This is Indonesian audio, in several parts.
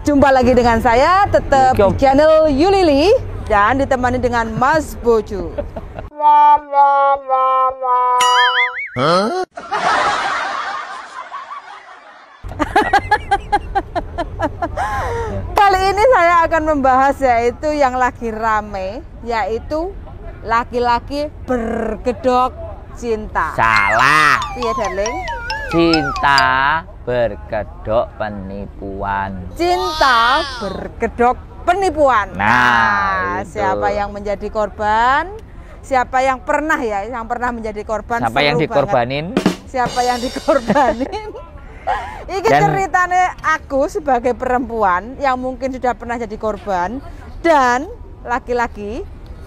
Jumpa lagi dengan saya, tetap di channel Yulili dan ditemani dengan Mas Bojo. Kali ini saya akan membahas yaitu yang lagi rame, yaitu laki-laki berkedok cinta. Salah. Iya, darling. Cinta berkedok penipuan. Cinta berkedok penipuan. Nah, siapa yang menjadi korban? Siapa yang pernah menjadi korban? Siapa yang dikorbanin? Siapa yang dikorbanin? Ini ceritanya aku sebagai perempuan yang mungkin sudah pernah jadi korban dan laki-laki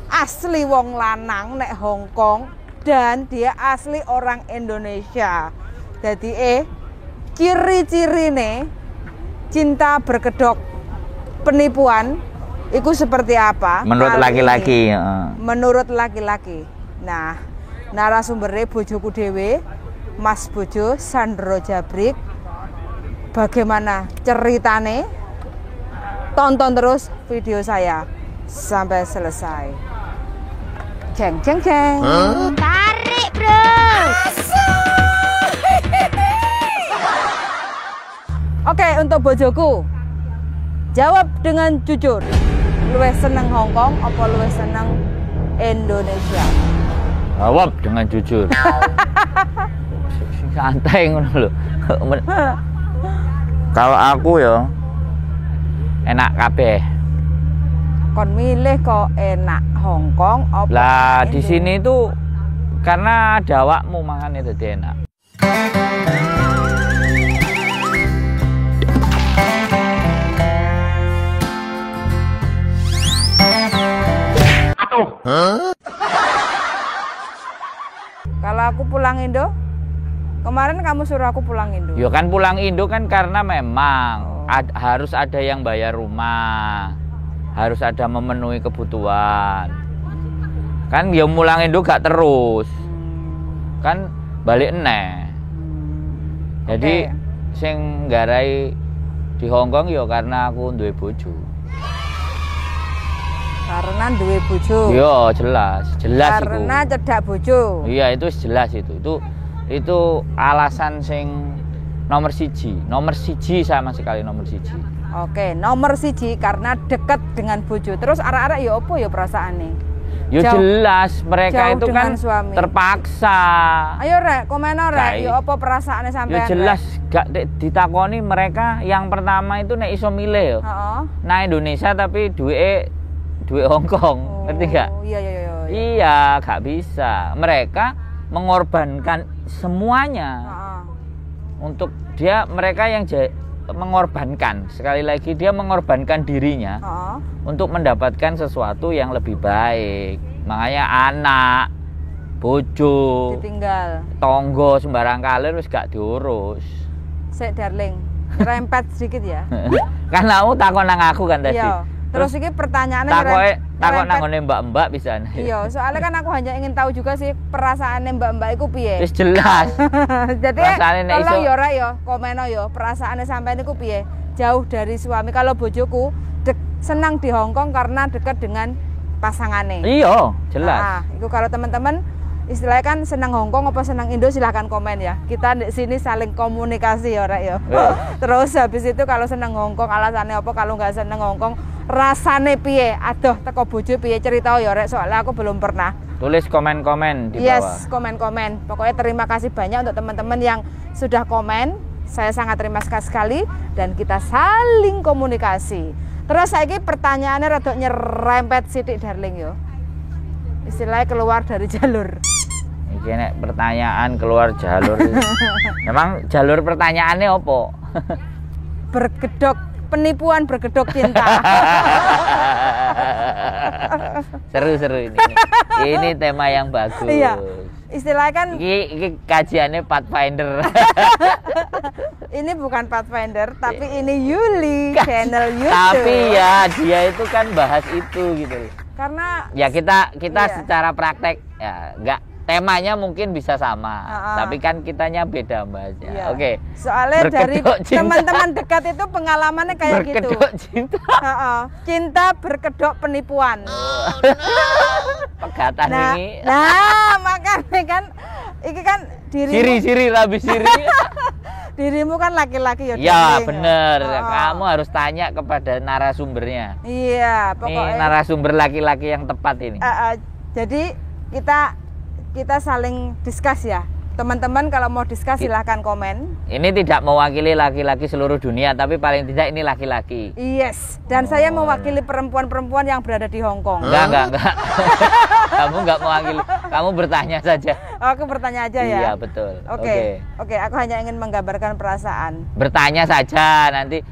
asli wong lanang nek Hongkong dan dia asli orang Indonesia. Jadi ciri-cirine cinta berkedok penipuan itu seperti apa? Menurut laki-laki. Menurut laki-laki. Nah, narasumbernya bojoku dewe, Mas Bojo Sandro Jabrik. Bagaimana ceritane? Tonton terus video saya sampai selesai. Jeng jeng jeng. Tarik, bro. Oke, untuk bojoku, jawab dengan jujur. Luwih seneng Hongkong apa luwih seneng Indonesia? Jawab dengan jujur. Santai ngono lho. Kalau aku ya enak kabeh. Kon milih kok enak Hongkong apa? Lah di sini tuh karena ada awakmu makanya jadi enak. Kalau aku pulang Indo, kemarin kamu suruh aku pulang Indo. Ya kan pulang Indo kan karena memang harus ada yang bayar rumah, harus ada memenuhi kebutuhan. Kan ya pulang Indo gak terus, kan balik eneh. Jadi sing nggarai di Hongkong ya karena aku duwe bojo. Karena duwe bojo. Iya, jelas Karena itu. cedak bojo. Iya, itu jelas itu. Itu alasan sing nomor siji sama sekali nomor siji. Oke, nomor siji karena dekat dengan bojo. Terus arek-arek ya apa ya perasaane? Ya jelas mereka itu kan suami. Terpaksa. Ayo rek, komen rek, ya apa perasaane sampean? Ya jelas gak ditakoni mereka yang pertama itu nek iso milih ya. Nah Indonesia tapi duwe Hongkong, ngerti gak? Iya. Iya, gak bisa. Mereka mengorbankan semuanya untuk mereka yang mengorbankan. Sekali lagi dia mengorbankan dirinya untuk mendapatkan sesuatu yang lebih baik. Makanya anak, bojo, ditinggal, tonggo sembarang kali wis gak diurus. Sik darling, rempet sedikit ya. Kan kamu takon nang aku kan tadi. Iya. Terus ini pertanyaannya takon nanggone mbak-mbak bisa. Iya, soalnya kan aku hanya ingin tahu juga sih perasaannya mbak-mbak iku piye. Wis jelas. Jadi tolong yo rek yo, komeno yo, perasaannya sampean iku piye? Jauh dari suami. Kalau bojoku senang di Hongkong karena dekat dengan pasangannya. Iya, jelas. Nah, itu kalau teman-teman istilahnya kan senang Hongkong apa senang Indo silahkan komen ya. Kita di sini saling komunikasi ya rek yo. Terus habis itu kalau senang Hongkong alasannya apa, kalau nggak senang Hongkong rasane piye? Aduh, teko bojo piye cerita ya rek, soalnya aku belum pernah. Tulis komen-komen di bawah. Yes, komen-komen. Pokoknya terima kasih banyak untuk teman-teman yang sudah komen. Saya sangat terima kasih sekali dan kita saling komunikasi. Terus saiki pertanyaannya rada nyerempet sithik darling yo. Istilahnya keluar dari jalur. Iki nek pertanyaan keluar jalur. Memang jalur pertanyaannya apa? Berkedok penipuan berkedok cinta. Seru ini. Ini tema yang bagus. Iya. Istilahnya kan ini kajiannya Pathfinder. Ini bukan Pathfinder, tapi ini Yuli channel YouTube. Tapi ya dia itu kan bahas itu gitu. Karena ya kita secara praktek ya enggak temanya mungkin bisa sama, tapi kan kitanya beda bahasnya. Iya. Oke. Soalnya dari Berkedok cinta. teman-teman dekat itu pengalamannya kayak gitu. Berkedok cinta. Cinta berkedok penipuan. Pegatan Nah, ini. makanya kan iki kan Siri labis siri. dirimu kan laki-laki ya. Ya darling. bener, kamu harus tanya kepada narasumbernya. Iya, Ini pokoknya. narasumber laki-laki yang tepat ini. Jadi kita saling diskus ya. Teman-teman kalau mau diskus silahkan komen. Ini tidak mewakili laki-laki seluruh dunia, tapi paling tidak ini laki-laki. Yes, dan saya mewakili perempuan-perempuan yang berada di Hong Kong. Enggak. Kamu enggak mewakili, kamu bertanya saja. Aku bertanya aja ya. Iya, betul. Oke, aku hanya ingin menggambarkan perasaan. Bertanya saja, nanti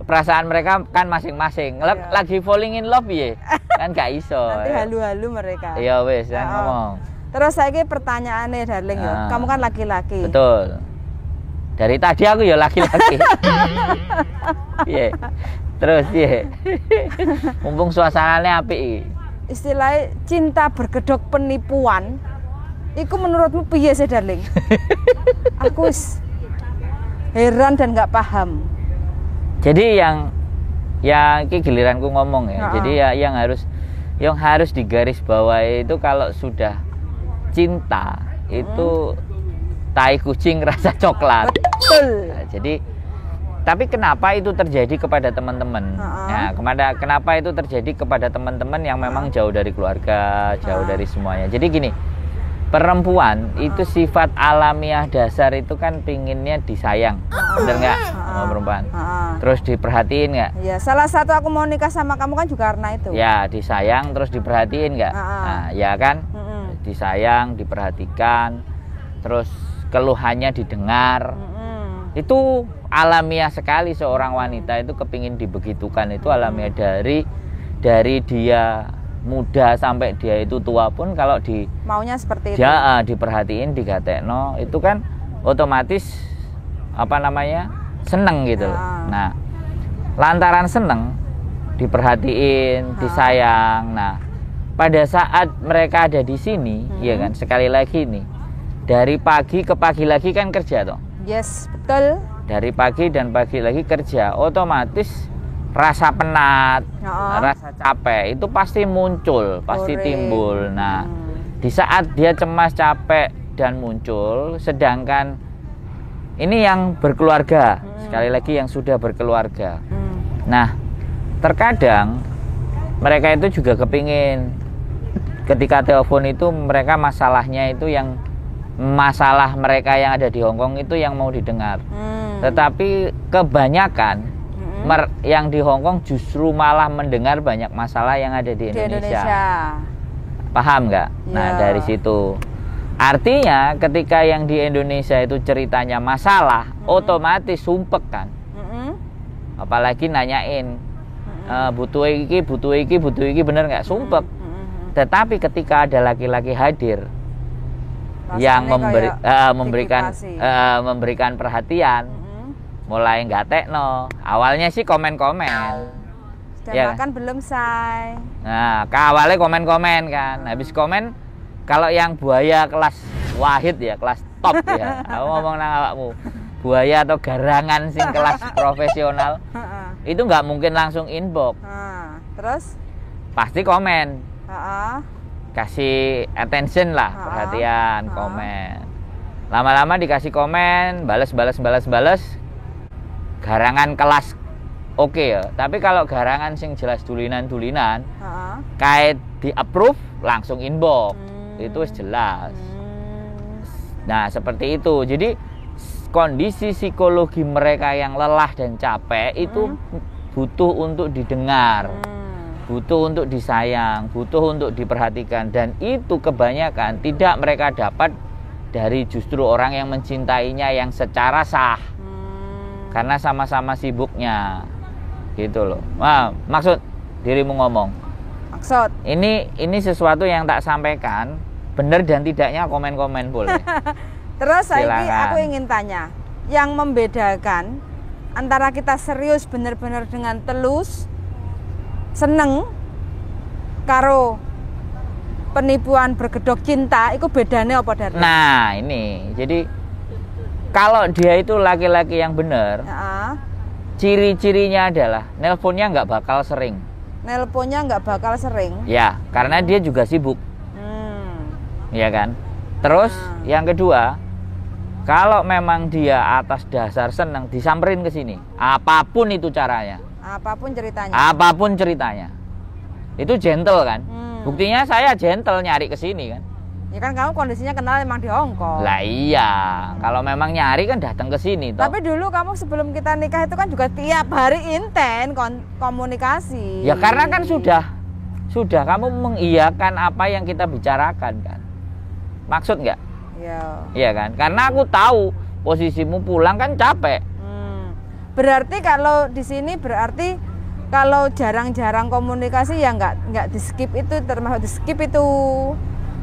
perasaan mereka kan masing-masing. Iya. Lagi falling in love ya. Kan gak iso. Nanti halu-halu mereka. Iya wes, jangan ngomong. Terus saya pertanyaannya darling yo, kamu kan laki-laki. Betul. Dari tadi aku ya laki-laki. Iya. Terus iya. Mumpung suasananya apik iki. Istilahnya cinta berkedok penipuan. Iku menurutmu piye sih darling? Aku heran dan nggak paham. Jadi yang ini giliranku ngomong ya. Jadi ya yang harus digaris bawahi itu kalau sudah cinta itu tai kucing rasa coklat. Betul. Nah, jadi tapi kenapa itu terjadi kepada teman-teman? Nah, kenapa itu terjadi kepada teman-teman yang memang jauh dari keluarga, jauh dari semuanya. Jadi gini, perempuan itu sifat alamiah dasar itu kan pinginnya disayang, bener nggak sama perempuan? Terus diperhatiin nggak? Ya, salah satu aku mau nikah sama kamu kan juga karena itu. Ya, disayang terus diperhatiin nggak? Nah, ya kan? Disayang, diperhatikan, terus keluhannya didengar. Itu alamiah sekali seorang wanita itu kepingin dibegitukan, itu alamiah dari dia muda sampai dia itu tua pun kalau maunya seperti itu. Dia diperhatiin, digatekno, itu kan otomatis seneng gitu. Nah, lantaran seneng, diperhatiin, disayang. Nah, pada saat mereka ada di sini, ya kan, sekali lagi nih, dari pagi ke pagi lagi kan kerja toh. Yes, betul. Dari pagi dan pagi lagi kerja, otomatis rasa penat, rasa capek itu pasti muncul, pasti timbul. Nah, di saat dia cemas, capek dan muncul, sedangkan ini yang berkeluarga, sekali lagi yang sudah berkeluarga. Nah, terkadang mereka itu juga kepingin ketika telepon itu mereka masalahnya itu yang masalah mereka yang ada di Hongkong itu yang mau didengar. Tetapi kebanyakan yang di Hongkong justru malah mendengar banyak masalah yang ada di Indonesia. Paham nggak? Nah, dari situ artinya ketika yang di Indonesia itu ceritanya masalah, otomatis sumpek kan. Apalagi nanyain butuh iki bener nggak, sumpek. Tetapi ketika ada laki-laki hadir yang memberikan perhatian, mulai nggak tekno. Awalnya sih komen-komen. Ya kan belum say. Nah, awalnya komen-komen kan. Habis komen, kalau yang buaya kelas wahid ya, kelas top ya. Aku ngomong nang awakmu. Buaya atau garangan sing kelas profesional. Itu nggak mungkin langsung inbox. Terus? Pasti komen. Kasih attention lah, perhatian, komen. Lama-lama dikasih komen, balas. Garangan kelas oke ya. Tapi kalau garangan sing jelas dulinan-dulinan, kayak di approve langsung inbox. Itu jelas. Nah, seperti itu. Jadi kondisi psikologi mereka yang lelah dan capek itu butuh untuk didengar. Butuh untuk disayang, butuh untuk diperhatikan, dan itu kebanyakan tidak mereka dapat dari justru orang yang mencintainya yang secara sah. Karena sama-sama sibuknya. Gitu loh. Nah, maksud dirimu ngomong. Maksud ini sesuatu yang tak sampaikan, benar dan tidaknya komen-komen boleh. Terus aku ingin tanya, yang membedakan antara kita serius benar-benar dengan telus seneng karo penipuan berkedok cinta itu bedanya apa dari? Nah ini, jadi kalau dia itu laki-laki yang benar, ciri-cirinya adalah nelponnya nggak bakal sering. Nelponnya nggak bakal sering? Ya, karena dia juga sibuk. Iya kan? Terus yang kedua, kalau memang dia atas dasar senang disamperin ke sini, apapun itu caranya. Apapun ceritanya. Apapun ceritanya. Itu gentle kan? Buktinya saya gentle nyari ke sini kan. Ya kan kamu kondisinya kenal emang di Hongkong. Lah iya, kalau memang nyari kan datang ke sini toh. Tapi dulu kamu sebelum kita nikah itu kan juga tiap hari inten komunikasi. Ya karena kan sudah kamu mengiyakan apa yang kita bicarakan kan. Maksud nggak? Iya kan? Karena aku tahu posisimu pulang kan capek. Berarti kalau di sini berarti kalau jarang-jarang komunikasi ya nggak di skip itu, termasuk di skip itu.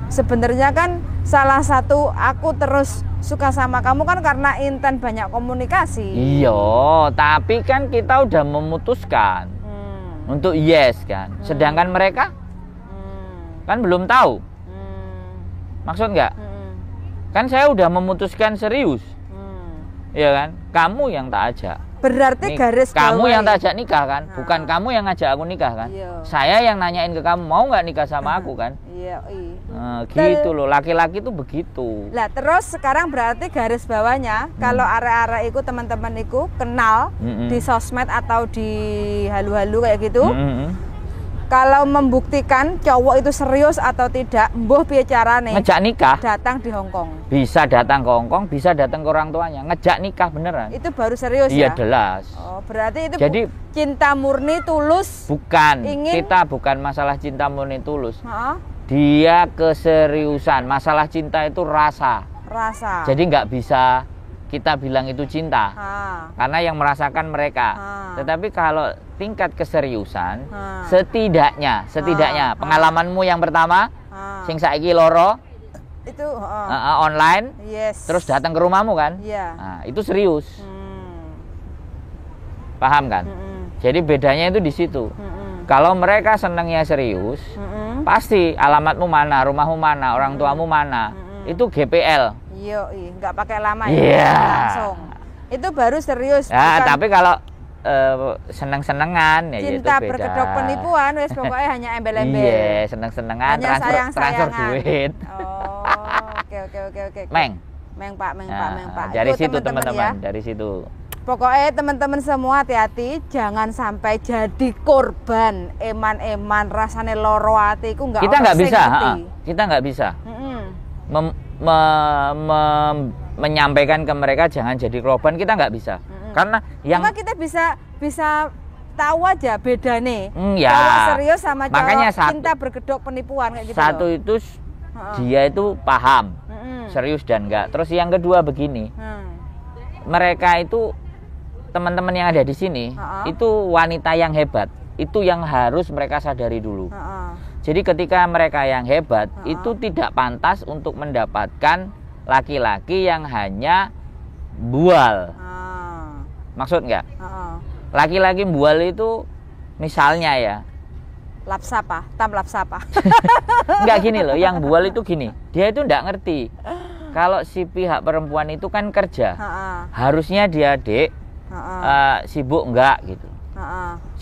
Sebenarnya kan salah satu aku terus suka sama kamu kan karena inten banyak komunikasi. Iya, tapi kan kita udah memutuskan untuk yes kan. Sedangkan mereka kan belum tahu. Maksud nggak? Kan saya udah memutuskan serius. Iya kan? Kamu yang tak ajak. Berarti garis kamu yang tak ajak nikah kan? Bukan kamu yang ngajak aku nikah kan? Saya yang nanyain ke kamu mau nggak nikah sama aku kan? Iya. Gitu loh, laki-laki tuh begitu. Lah terus sekarang berarti garis bawahnya kalau arek-arek itu teman-teman itu kenal di sosmed atau di halu-halu kayak gitu. Kalau membuktikan cowok itu serius atau tidak, mbuh piye carane? Ngejak nikah. Datang di Hongkong. Bisa datang ke Hongkong, bisa datang ke orang tuanya. Ngejak nikah beneran. Itu baru serius ya? Iya, ya? jelas. Oh, berarti itu jadi cinta murni tulus. Bukan. Kita bukan masalah cinta murni tulus. Ha? Dia keseriusan. Masalah cinta itu rasa. Rasa. Jadi nggak bisa kita bilang itu cinta. Karena yang merasakan mereka. Tetapi kalau tingkat keseriusan, setidaknya pengalamanmu yang pertama, sing saiki loro itu online, yes. Terus datang ke rumahmu kan, nah, itu serius, paham kan? Jadi bedanya itu di situ. Kalau mereka senangnya serius, pasti alamatmu mana, rumahmu mana, orang tuamu mana, itu GPL. Iya, nggak pakai lama ya, langsung. Itu baru serius. Ya, bukan... tapi kalau seneng-senengan ya cinta itu beda. Berkedok penipuan, wes pokoknya hanya embel-embel. Iya, seneng-senengan, transfer duit. Oh, oke. Meng Pak. Dari itu situ teman-teman, ya. dari situ. Pokoknya teman-teman semua hati-hati, jangan sampai jadi korban eman-eman rasane loro ati iku enggak. Kita nggak bisa, kita nggak bisa. Menyampaikan ke mereka jangan jadi korban, kita nggak bisa. Karena yang cuma kita bisa tahu aja beda nih. Cowok serius sama makanya cowok cinta berkedok penipuan kayak gitu. Satu loh. Itu dia itu paham serius dan enggak. Terus yang kedua begini, mereka itu teman-teman yang ada di sini itu wanita yang hebat. Itu yang harus mereka sadari dulu. Jadi ketika mereka yang hebat itu tidak pantas untuk mendapatkan laki-laki yang hanya bual. Maksud nggak? Laki-laki bual itu misalnya ya lapsapa, tam lapsapa. Nggak gini loh, yang bual itu gini, dia itu nggak ngerti kalau si pihak perempuan itu kan kerja, harusnya dia sibuk nggak gitu.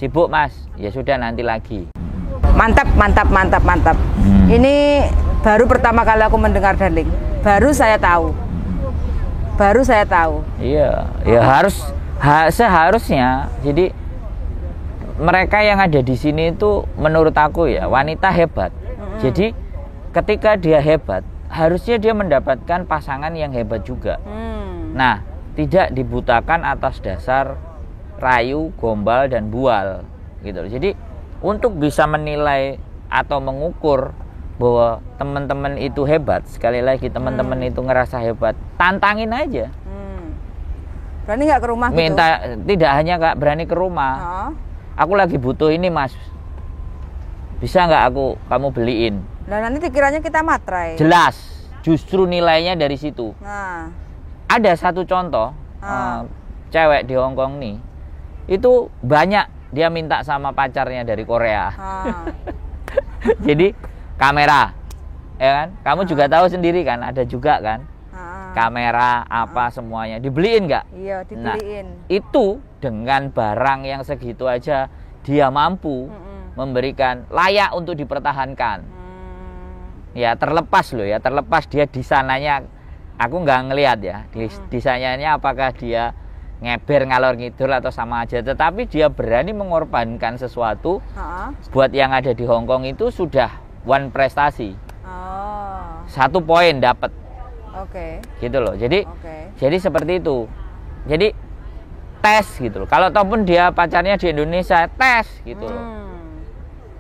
Sibuk mas, ya sudah nanti lagi. Mantap. Ini baru pertama kali aku mendengar Darling. Baru saya tahu. Iya, ya seharusnya. Jadi mereka yang ada di sini itu menurut aku ya wanita hebat. Jadi ketika dia hebat, harusnya dia mendapatkan pasangan yang hebat juga. Nah, tidak dibutakan atas dasar rayu, gombal dan bual gitu. Jadi untuk bisa menilai atau mengukur bahwa teman-teman itu hebat, sekali lagi teman-teman itu ngerasa hebat, tantangin aja. Berani nggak ke rumah gitu? Minta, tidak hanya nggak berani ke rumah. Aku lagi butuh ini mas, bisa nggak kamu beliin? Dan nanti dikiranya kita matrai. Jelas, justru nilainya dari situ. Ada satu contoh, cewek di Hongkong nih, itu banyak dia minta sama pacarnya dari Korea. Jadi kamera ya kan? Kamu juga tahu sendiri kan, ada juga kan kamera apa semuanya dibeliin nggak? Iya, dibeliin. Nah, itu dengan barang yang segitu aja dia mampu memberikan, layak untuk dipertahankan. Ya terlepas loh ya, terlepas dia di sananya, aku nggak ngelihat ya di sananya apakah dia ngeber ngalor ngidul atau sama aja, tetapi dia berani mengorbankan sesuatu buat yang ada di Hong Kong itu sudah one prestasi. 1 poin dapat. Gitu loh. Jadi seperti itu. Jadi tes gitu loh. Kalau ataupun dia pacarnya di Indonesia, tes gitu loh.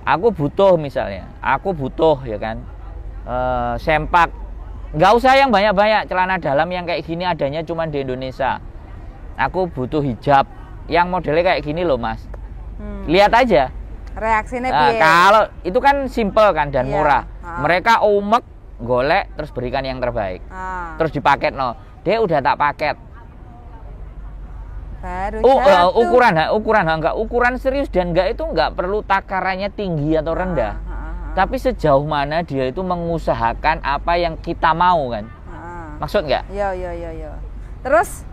Aku butuh misalnya, aku butuh ya kan, sempak. Nggak usah yang banyak-banyak, celana dalam yang kayak gini adanya cuma di Indonesia. Aku butuh hijab yang modelnya kayak gini loh mas. Lihat aja reaksinya piye. Kalau itu kan simple kan dan murah. Mereka umek, golek, terus berikan yang terbaik. Terus dipaket no. Dia udah tak paket. Baru ukuran serius dan enggak itu enggak perlu takarannya tinggi atau rendah. Tapi sejauh mana dia itu mengusahakan apa yang kita mau kan. Maksud enggak? Iya. Terus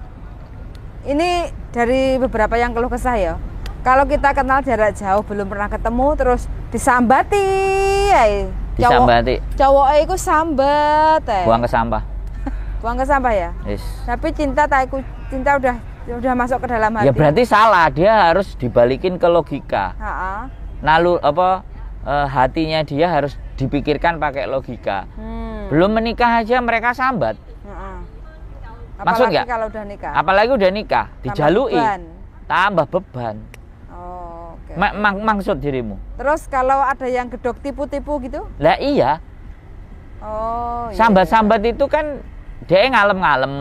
ini dari beberapa yang keluh kesah ya. Kalau kita kenal jarak jauh belum pernah ketemu terus disambati ya. Disambati. Cowoknya itu sambat ya. Buang ke sampah. Buang ke sampah ya? Yes. Tapi cinta udah masuk ke dalam hati. Ya berarti salah, dia harus dibalikin ke logika. Hatinya dia harus dipikirkan pakai logika. Belum menikah aja mereka sambat. Maksud nggak? Kalau udah nikah. Apalagi udah nikah, dijalui. Tambah beban. Maksud dirimu. Terus kalau ada yang gedok tipu-tipu gitu? Lah iya. Sambat-sambat itu kan dia ngalem-ngalem.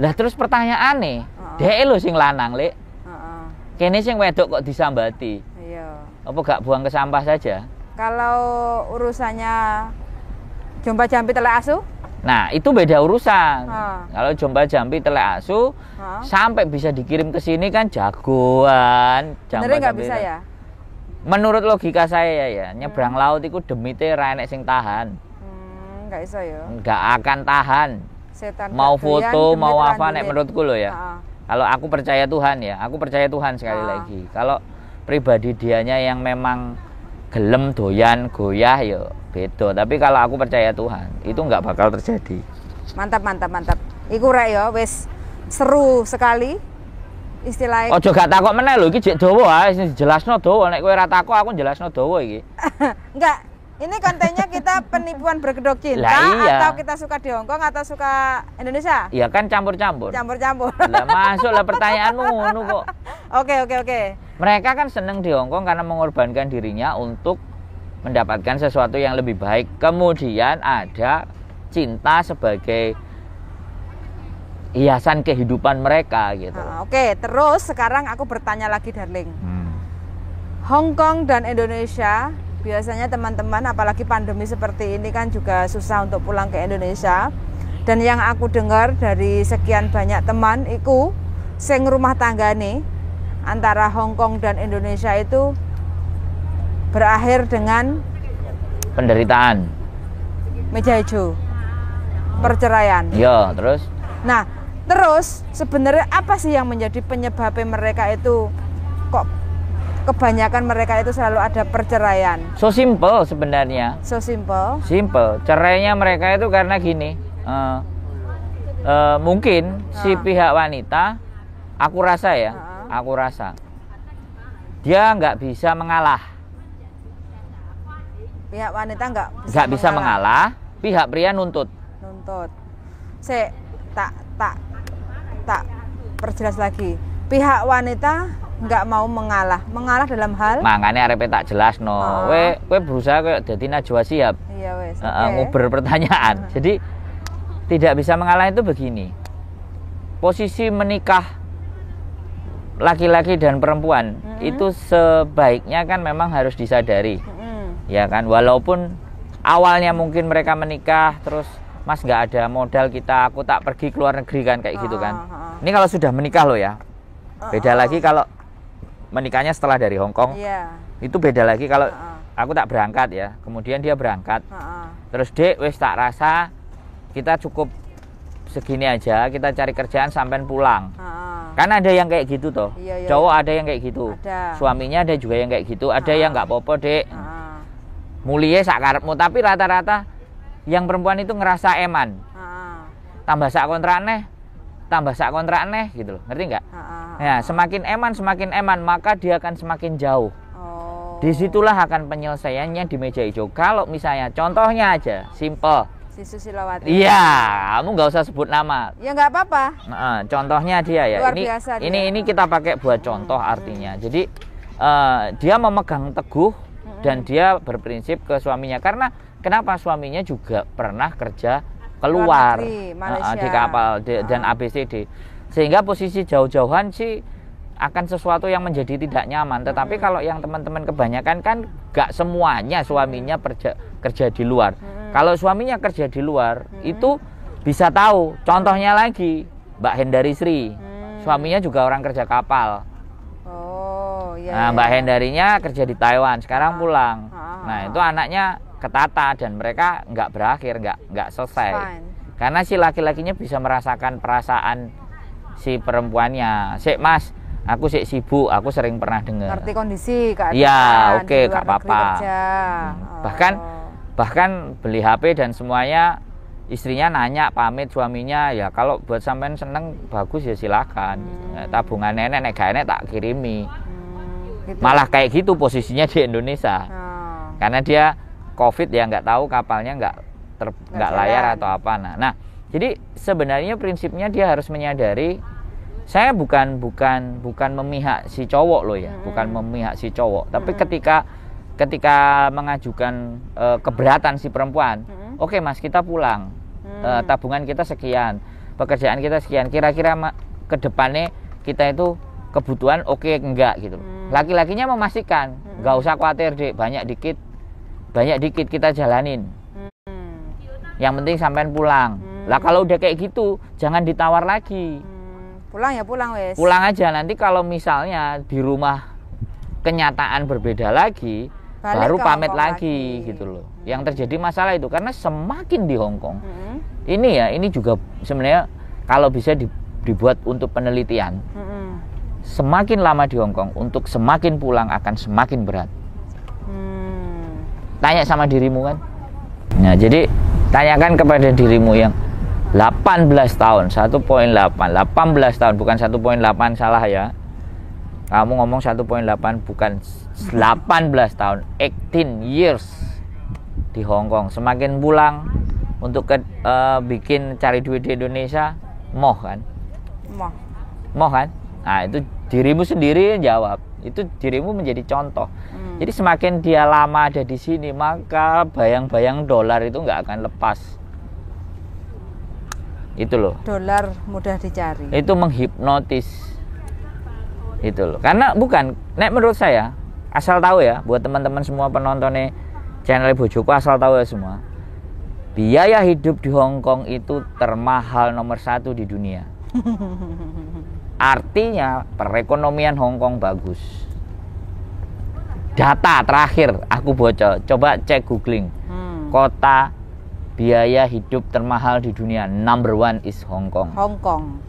Lah terus pertanyaane, dia lo sing lanang, Lek. Kene sing wedok kok disambati. Iya. Apa gak buang ke sampah saja? Kalau urusannya jomba jampi telek asu? Nah, itu beda urusan. Kalau jomba jampi telek asu sampai bisa dikirim ke sini kan jagoan. Benernya nggak bisa ya? Menurut logika saya ya, nyebrang laut itu demite ra enek sing tahan. Nggak bisa ya? Nggak akan tahan. Setan mau foto, mau apa nek menurutku loh ya. Kalau aku percaya Tuhan ya, aku percaya Tuhan sekali lagi. Kalau pribadi dianya yang memang gelem doyan goyah ya beda, tapi kalau aku percaya Tuhan itu nggak bakal terjadi. Mantap. Iku rek ya wis seru sekali istilahnya. Ojo gak takok meneh lho, iki jek dawa ae, jelasno dawa. Nek kowe ora takok aku jelasno dawa iki. Enggak, ini kontennya kita penipuan berkedok cinta atau kita suka di Hong Kong atau suka Indonesia? Iya kan campur-campur. Lah masuk lah pertanyaanmu ngono kok. Oke. Mereka kan seneng di Hong Kong karena mengorbankan dirinya untuk mendapatkan sesuatu yang lebih baik. Kemudian ada cinta sebagai hiasan kehidupan mereka gitu. Oke, terus sekarang aku bertanya lagi, darling. Hong Kong dan Indonesia, biasanya teman-teman apalagi pandemi seperti ini kan juga susah untuk pulang ke Indonesia. Dan yang aku dengar dari sekian banyak teman iku sing rumah tangga nih antara Hong Kong dan Indonesia itu berakhir dengan penderitaan, meja hijau, perceraian. Ya, terus? Nah, terus sebenarnya apa sih yang menjadi penyebabnya mereka itu kok kebanyakan mereka itu selalu ada perceraian? So simple sebenarnya. So simple. Simple. Cerainya mereka itu karena gini. Mungkin si pihak wanita, aku rasa dia nggak bisa mengalah. Pihak wanita nggak bisa mengalah, pihak pria nuntut. Tak perjelas lagi. Pihak wanita nggak mau mengalah dalam hal. Makanya arepe tak jelas no. Kowe berusaha kayak dadi Najwa Shihab. Iya wes. Nguber pertanyaan. Jadi tidak bisa mengalah itu begini. Posisi menikah laki-laki dan perempuan itu sebaiknya kan memang harus disadari. Ya kan, walaupun awalnya mungkin mereka menikah terus mas nggak ada modal aku tak pergi ke luar negeri kan kayak gitu kan. Ini kalau sudah menikah loh ya, beda lagi kalau menikahnya setelah dari Hong Kong. Itu beda lagi kalau aku tak berangkat ya, kemudian dia berangkat. Terus Dek, wis tak rasa kita cukup segini aja, kita cari kerjaan sampai pulang. Kan ada yang kayak gitu toh. Iya. Cowok ada yang kayak gitu. Ada. Suaminya ada juga yang kayak gitu. Ada yang nggak apa-apa Dek. Mulie sak karepmu, tapi rata-rata yang perempuan itu ngerasa eman. Tambah sak kontrak neh gitu loh. Ngerti nggak? Ya, semakin eman, maka dia akan semakin jauh. Disitulah akan penyelesaiannya di meja hijau. Kalau misalnya contohnya aja, simple. Si Susilowati. Iya, kamu nggak usah sebut nama. Ya nggak apa-apa. Contohnya dia ya. Luar biasa dia. Ini kita pakai buat contoh artinya. Jadi dia memegang teguh dan dia berprinsip ke suaminya. Karena kenapa suaminya juga pernah kerja keluar di kapal dan ABCD. Sehingga posisi jauh-jauhan sih akan sesuatu yang menjadi tidak nyaman. Tetapi kalau yang teman-teman kebanyakan kan gak semuanya suaminya kerja di luar. Kalau suaminya kerja di luar itu bisa tahu. Contohnya lagi Mbak Hendari Sri, suaminya juga orang kerja kapal. Mbak Hendarinya kerja di Taiwan, sekarang pulang. Nah itu anaknya ketata dan mereka nggak berakhir, nggak selesai. Karena si laki-lakinya bisa merasakan perasaan si perempuannya. Sik mas, aku sibuk, aku sering pernah dengar. Ngerti kondisi keadaan. Iya, oke, gak apa-apa. Bahkan beli HP dan semuanya, istrinya nanya, pamit suaminya, ya kalau buat sampean seneng bagus ya silakan. Tabungan nenek gak enek tak kirimi. Gitu. Malah kayak gitu posisinya di Indonesia. Karena dia COVID ya nggak tahu kapalnya nggak layar atau apa. Nah, jadi sebenarnya prinsipnya dia harus menyadari. Saya bukan memihak si cowok loh ya, bukan memihak si cowok. Tapi ketika mengajukan keberatan si perempuan, oke mas kita pulang, tabungan kita sekian, pekerjaan kita sekian, kira-kira ke depannya kita itu kebutuhan oke enggak gitu. Laki-lakinya memastikan, nggak usah khawatir Dek, banyak dikit kita jalanin. Yang penting sampean pulang. Lah kalau udah kayak gitu, jangan ditawar lagi. Pulang ya pulang wes. Pulang aja, nanti kalau misalnya di rumah kenyataan berbeda lagi, baru pamit lagi gitu loh. Yang terjadi masalah itu karena semakin di Hong Kong. Ini juga sebenarnya kalau bisa dibuat untuk penelitian. Semakin lama di Hong Kong untuk semakin pulang akan semakin berat. Tanya sama dirimu kan. Nah, jadi tanyakan kepada dirimu yang 18 tahun, 1.8, 18 tahun, bukan 1.8 salah ya. Kamu ngomong 1.8 bukan 18 tahun, 18 years di Hong Kong. Semakin pulang untuk bikin cari duit di Indonesia, moh kan? Moh kan? Nah, itu dirimu sendiri yang jawab. Itu dirimu menjadi contoh. Jadi semakin dia lama ada di sini, maka bayang-bayang dolar itu nggak akan lepas. Itu loh. Dolar mudah dicari. Itu menghipnotis. Itu loh. Karena bukan, menurut saya, asal tahu ya, buat teman-teman semua penontonnya channel Bojoku asal tahu ya semua. Biaya hidup di Hong Kong itu termahal nomor 1 di dunia. Artinya perekonomian Hong Kong bagus. Data terakhir aku bocor, coba cek googling. Kota biaya hidup termahal di dunia number 1 is Hong Kong. Hong Kong.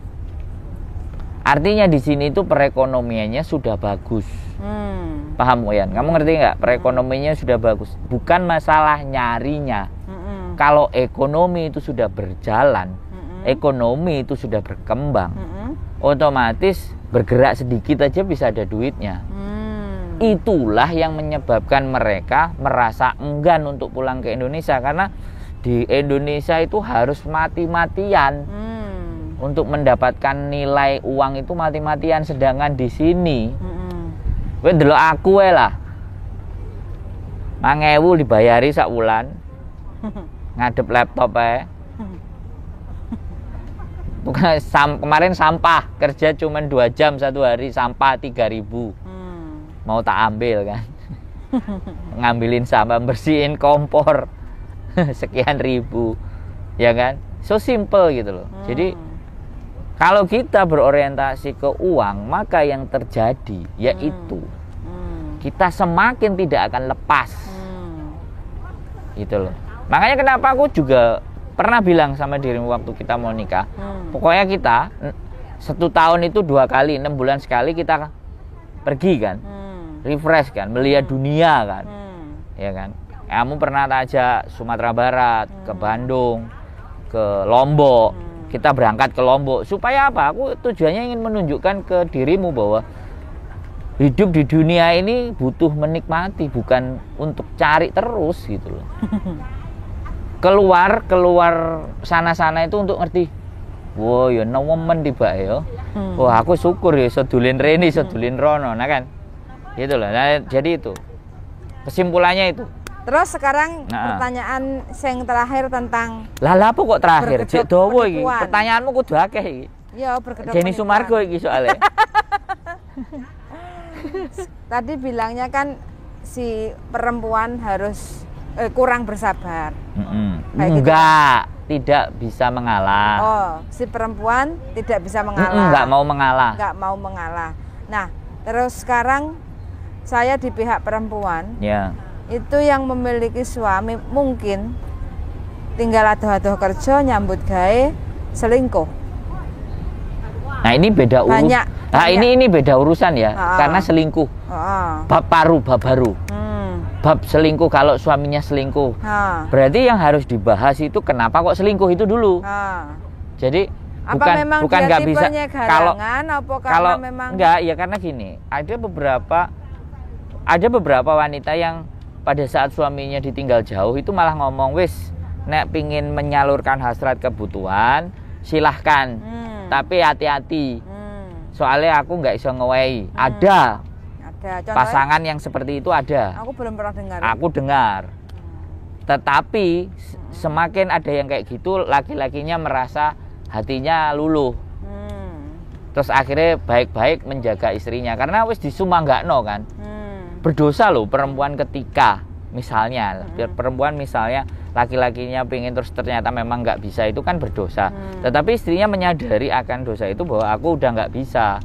Artinya di sini itu perekonomiannya sudah bagus. Paham Uyan? Kamu ngerti nggak? Perekonomiannya sudah bagus. Bukan masalah nyarinya. Kalau ekonomi itu sudah berjalan, ekonomi itu sudah berkembang, otomatis bergerak sedikit aja bisa ada duitnya. Itulah yang menyebabkan mereka merasa enggan untuk pulang ke Indonesia, karena di Indonesia itu harus mati-matian untuk mendapatkan nilai uang itu mati-matian, sedangkan di sini kowe ndelok aku lah 5.000 dibayari sak wulan ngadep laptop ae. Bukan kemarin sampah kerja cuma 2 jam satu hari, sampah 3.000 mau tak ambil kan. Ngambilin sampah, bersihin kompor sekian ribu, ya kan, so simple gitu loh. Jadi kalau kita berorientasi ke uang, maka yang terjadi yaitu kita semakin tidak akan lepas Gitu loh. Makanya kenapa aku juga pernah bilang sama dirimu waktu kita mau nikah, pokoknya kita 1 tahun itu 2 kali, 6 bulan sekali kita pergi kan, refresh kan, melihat dunia kan, ya kan. Kamu pernah aja Sumatera Barat, ke Bandung, ke Lombok, kita berangkat ke Lombok, supaya apa? Aku tujuannya ingin menunjukkan ke dirimu bahwa hidup di dunia ini butuh menikmati, bukan untuk cari terus gitu loh. keluar sana-sana itu untuk ngerti. Wow, ya nemen tiba ya. Wah, aku syukur ya sedulin Reni, sedulin Rono, nah kan. Gitu loh. Nah, jadi itu. Kesimpulannya itu. Terus sekarang pertanyaan yang terakhir tentang lah apa kok terakhir? Cek dawa iki. Pertanyaanmu kudu akeh iki. Ya, berkedok. Jenny Sumargo iki soalnya. Tadi bilangnya kan si perempuan harus kurang bersabar. Enggak, tidak bisa mengalah. Oh, si perempuan tidak bisa mengalah. Enggak mau mengalah. Enggak mau mengalah. Nah, terus sekarang saya di pihak perempuan. Ya. Itu yang memiliki suami mungkin tinggal adoh-adoh kerja, nyambut gawe, selingkuh. Nah, ini beda urusan. Nah, ini beda urusan ya, karena selingkuh. Bab baru. Bab selingkuh, kalau suaminya selingkuh. Berarti yang harus dibahas itu kenapa kok selingkuh itu dulu. Jadi apa bukan nggak bisa kalau memang enggak ya, karena gini, ada beberapa wanita yang pada saat suaminya ditinggal jauh itu malah ngomong, wis nek pingin menyalurkan hasrat kebutuhan silahkan, tapi hati-hati, soalnya aku nggak bisa ngewehi. Ada pasangan yang seperti itu ada. Aku belum pernah dengar. Aku dengar. Tetapi semakin ada yang kayak gitu, laki-lakinya merasa hatinya luluh. Terus akhirnya baik-baik menjaga istrinya karena wis disumanggakno kan. Berdosa loh perempuan ketika misalnya perempuan misalnya laki-lakinya pengen terus ternyata memang nggak bisa, itu kan berdosa. Tetapi istrinya menyadari akan dosa itu bahwa aku udah nggak bisa.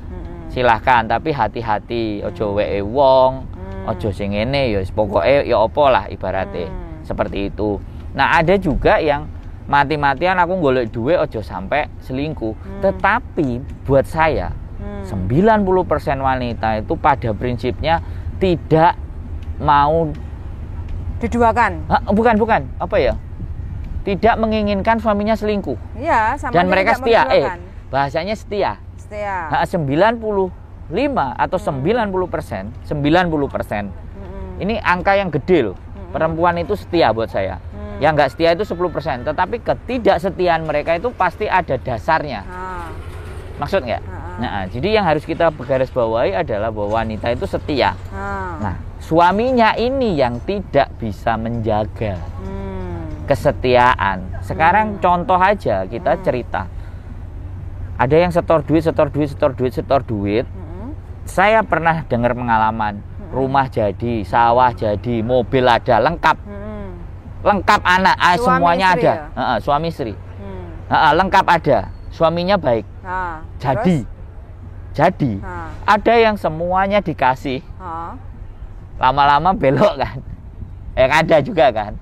Silahkan, tapi hati-hati, ojo weke wong, ojo sing ngene ya pokoke ya apa lah ibaratnya. Seperti itu. Nah, ada juga yang mati-matian aku golek duit ojo sampai selingkuh. Tetapi buat saya 90% wanita itu pada prinsipnya tidak mau diduakan. Bukan, apa ya? Tidak menginginkan suaminya selingkuh. Iya, sama. Dan mereka setia. Bahasanya setia. 95 atau 90%. Ini angka yang gede loh. Perempuan itu setia buat saya. Yang nggak setia itu 10%. Tetapi ketidaksetiaan mereka itu pasti ada dasarnya. Maksud nggak? Nah, jadi yang harus kita garisbawahi adalah bahwa wanita itu setia. Nah, suaminya ini yang tidak bisa menjaga kesetiaan. Sekarang contoh aja kita cerita. Ada yang setor duit. Saya pernah dengar pengalaman, rumah jadi, sawah jadi, mobil ada, lengkap. Lengkap anak, semuanya ada. Ya? Suami istri. Lengkap ada. Suaminya baik. Jadi ada yang semuanya dikasih. Lama-lama belok kan. Yang ada juga kan.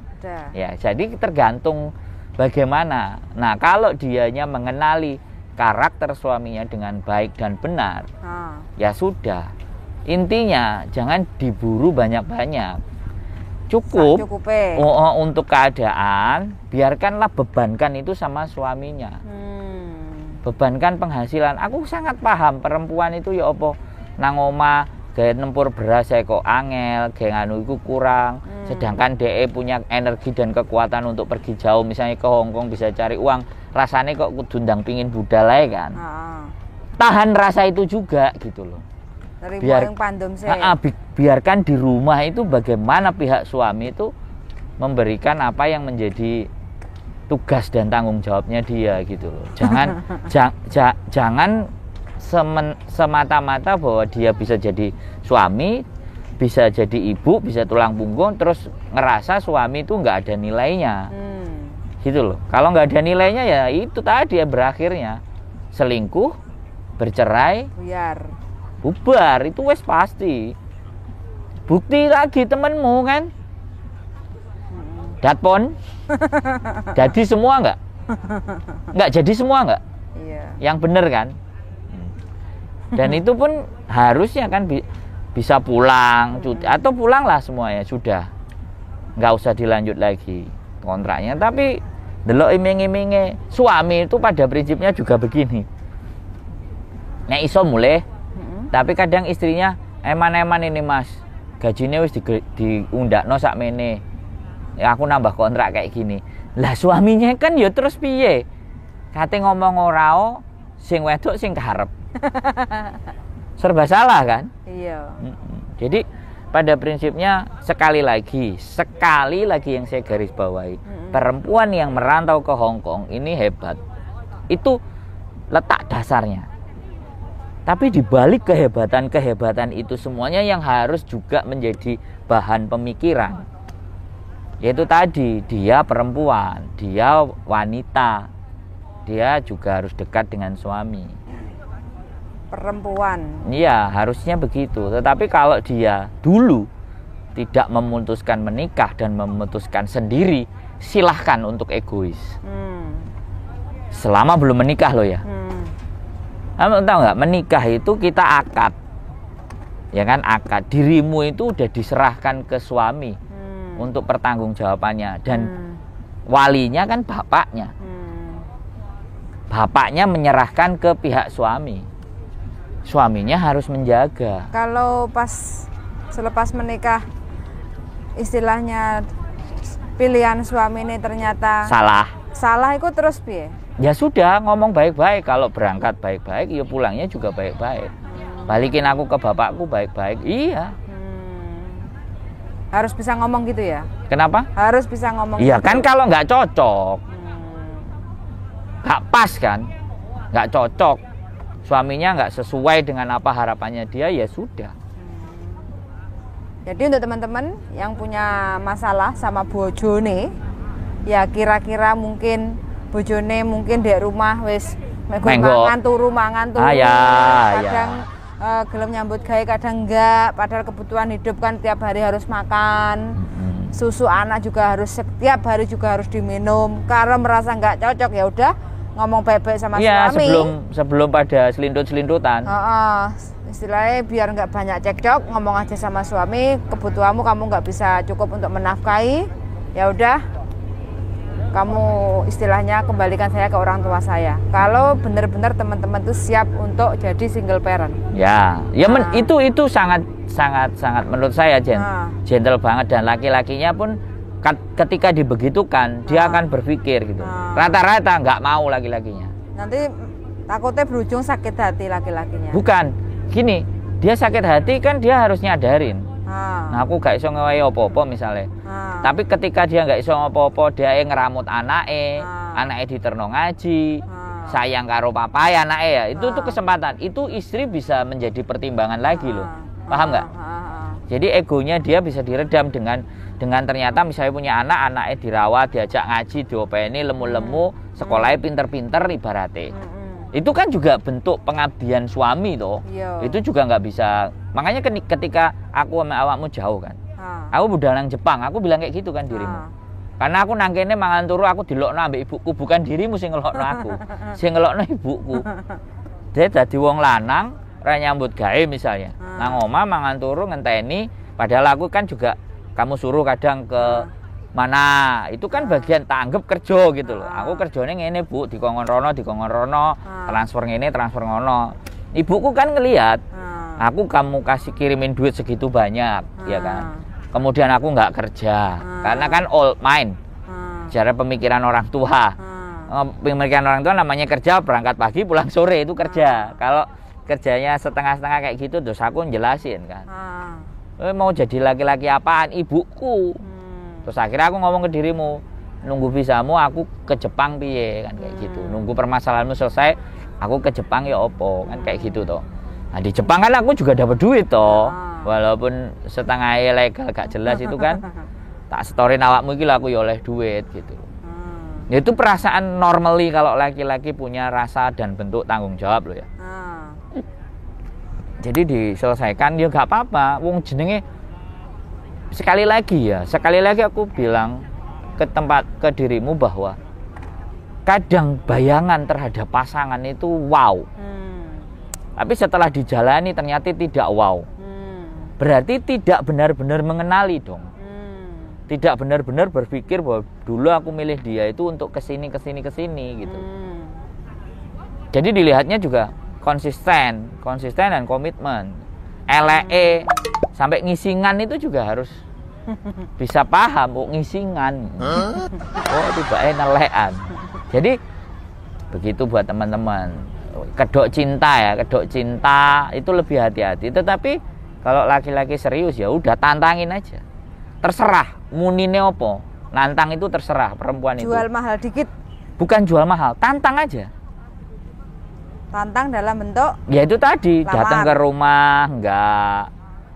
Ya, jadi tergantung bagaimana. Nah, kalau dianya mengenali karakter suaminya dengan baik dan benar, ya sudah. Intinya jangan diburu banyak-banyak. Cukup untuk keadaan, biarkanlah bebankan itu sama suaminya. Bebankan penghasilan. Aku sangat paham perempuan itu ya apa nang omah gawe nempur beras saya kok angel, gawe nganu iku kurang. Sedangkan DE punya energi dan kekuatan untuk pergi jauh, misalnya ke Hongkong bisa cari uang, rasanya kok kudu ndang pingin budal ae kan. Tahan rasa itu juga gitu loh. Biarkan di rumah itu bagaimana pihak suami itu memberikan apa yang menjadi tugas dan tanggung jawabnya dia gitu loh. Jangan semata-mata bahwa dia bisa jadi suami, bisa jadi ibu, bisa tulang punggung, terus ngerasa suami itu nggak ada nilainya. Gitu loh. Kalau nggak ada nilainya ya itu tadi ya berakhirnya selingkuh, bercerai, bubar, itu wes pasti. Bukti lagi temenmu kan. Datpon? Jadi semua nggak? Nggak jadi semua nggak? Iya. Yang bener kan? Dan itu pun harusnya kan bisa pulang, cuti, atau pulanglah semuanya, sudah. Nggak usah dilanjut lagi kontraknya. Tapi delok iming-iminge suami itu pada prinsipnya juga begini. Nek iso mulai, tapi kadang istrinya eman-eman ini mas, gajinya wis diundakno sakmene. Ya aku nambah kontrak kayak gini. Lah suaminya kan ya terus piye? Kate ngomong ora sing wedok sing karep. Serba salah kan? Iya. Jadi pada prinsipnya sekali lagi yang saya garis bawahi, perempuan yang merantau ke Hong Kong ini hebat. Itu letak dasarnya. Tapi di balik kehebatan itu semuanya yang harus juga menjadi bahan pemikiran. Yaitu tadi, dia perempuan, dia wanita. Dia juga harus dekat dengan suami. Perempuan. Iya, harusnya begitu. Tetapi kalau dia dulu tidak memutuskan menikah dan memutuskan sendiri, silahkan untuk egois. Selama belum menikah loh ya. Kamu tahu nggak, menikah itu kita akad, ya kan, akad. Dirimu itu udah diserahkan ke suami untuk pertanggungjawabannya, dan walinya kan bapaknya. Bapaknya menyerahkan ke pihak suami, suaminya harus menjaga. Kalau pas selepas menikah, istilahnya pilihan suami ini ternyata salah, itu terus piye? Ya sudah, ngomong baik-baik. Kalau berangkat baik-baik, ya pulangnya juga baik-baik. Balikin aku ke bapakku baik-baik. Iya. Harus bisa ngomong gitu ya? Kenapa? Harus bisa ngomong. Iya gitu. Kan kalau nggak cocok, nggak pas kan, nggak cocok, suaminya nggak sesuai dengan apa harapannya dia, ya sudah. Jadi untuk teman-teman yang punya masalah sama bojone, ya kira-kira mungkin bojone mungkin di rumah wis mangan turu kadang gelem nyambut gawe kadang enggak, padahal kebutuhan hidup kan tiap hari harus makan, susu anak juga harus setiap hari juga harus diminum. Kalau merasa nggak cocok ya udah ngomong baik-baik sama suami. Sebelum pada selindut-selindutan. Istilahnya biar nggak banyak cekcok, ngomong aja sama suami, kebutuhanmu kamu nggak bisa cukup untuk menafkahi, ya udah kamu istilahnya kembalikan saya ke orang tua saya. Kalau benar-benar teman-teman tuh siap untuk jadi single parent. Itu sangat menurut saya gentle banget, dan laki-lakinya pun ketika dibegitukan dia akan berpikir gitu. Rata-rata nggak mau laki-lakinya. Nanti takutnya berujung sakit hati laki-lakinya. Bukan, gini, dia sakit hati kan dia harus nyadarin. Nah, aku gak iso ngewahi apa-apa misalnya. Tapi ketika dia gak iso apa-apa, dia ngeramut anaknya diterno ngaji, sayang karo papa ya anaknya ya. Itu tuh kesempatan. Itu istri bisa menjadi pertimbangan lagi loh. Paham nggak? Jadi egonya dia bisa diredam dengan ternyata misalnya punya anaknya dirawat, diajak ngaji, diopeni lemu-lemu, sekolahnya pinter-pinter ibaratnya. Itu kan juga bentuk pengabdian suami toh. Itu juga nggak bisa. Makanya ketika aku sama awakmu jauh kan, aku budal nang Jepang, aku bilang kayak gitu kan dirimu. Karena aku nangkene mangan turu, aku dilokno ambek ibuku, bukan dirimu sing ngelokno aku, sing ngelokno ibuku. Dia dadi wong lanang, ora nyambut gawe misalnya. Nang omah mangan turu ngenteni, padahal aku kan juga kamu suruh kadang ke mana, itu kan bagian tanggap kerja gitu loh. Aku kerjanya ngene bu, dikongkon rono, transfer ngene, transfer ngono. Ibuku kan ngelihat, aku kamu kasih kirimin duit segitu banyak, ya kan. Kemudian aku nggak kerja, karena kan old mind, cara pemikiran orang tua. Pemikiran orang tua namanya kerja, berangkat pagi pulang sore itu kerja. Kalau kerjanya setengah-setengah kayak gitu, terus aku jelasin kan. Mau jadi laki-laki apaan, ibuku. Terus akhirnya aku ngomong ke dirimu, nunggu visamu aku ke Jepang piye kan kayak gitu. Nunggu permasalahanmu selesai, aku ke Jepang ya opo kan kayak gitu toh. Nah di Jepang kan aku juga dapat duit toh. Walaupun setengah ilegal gak jelas itu kan. Tak storin awakmu iki aku ya oleh duit gitu. Itu perasaan normally kalau laki-laki punya rasa dan bentuk tanggung jawab loh ya. Jadi diselesaikan ya gak apa-apa. Wong jenenge sekali lagi aku bilang, ke dirimu bahwa kadang bayangan terhadap pasangan itu wow. Tapi setelah dijalani ternyata tidak wow. Berarti tidak benar-benar mengenali dong. Tidak benar-benar berpikir bahwa dulu aku milih dia itu untuk kesini gitu. Jadi dilihatnya juga konsisten dan komitmen. LE sampai ngisingan itu juga harus bisa paham kok ngisingan. Oh tiba-tiba nelekan. Jadi begitu buat teman-teman. Kedok cinta itu lebih hati-hati. Tetapi kalau laki-laki serius ya udah tantangin aja. Terserah munine opo. Nantang itu terserah perempuan itu. Jual mahal dikit. Bukan jual mahal, tantang aja. Tantang dalam bentuk ya itu tadi, lamar. Datang ke rumah, enggak.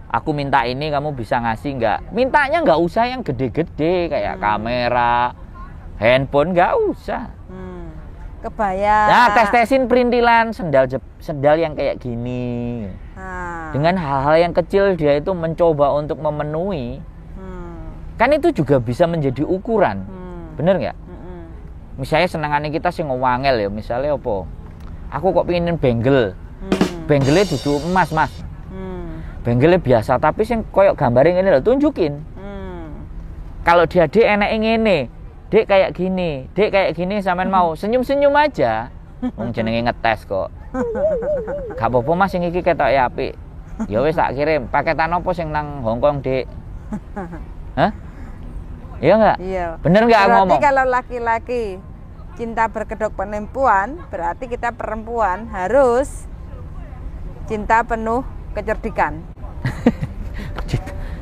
Aku minta ini, kamu bisa ngasih enggak? Mintanya enggak usah yang gede-gede kayak kamera, handphone, enggak usah. Kebaya. Nah, tes-tesin perintilan sendal yang kayak gini. Dengan hal-hal yang kecil dia itu mencoba untuk memenuhi. Kan itu juga bisa menjadi ukuran. Bener nggak? Misalnya senangannya kita sih ngewangel ya, misalnya apa? Aku kok pengen benggel. Benggelnya duduk emas, Mas. Benggelnya biasa tapi sing koyok gambarnya ini lho tunjukin. Kalau dia dek enek ngene, dek kayak gini sampean mau senyum-senyum aja. Wong jenenge ngetes kok. Gak apa-apa Mas sing iki ketok ya apik. Ya wis tak kirim. Paketan apa sing nang Hongkong, Dik? Hah? Iya enggak? Iya. Bener enggak aku ngomong? Berarti kalau laki-laki cinta berkedok penipuan, berarti kita perempuan harus cinta penuh kecerdikan.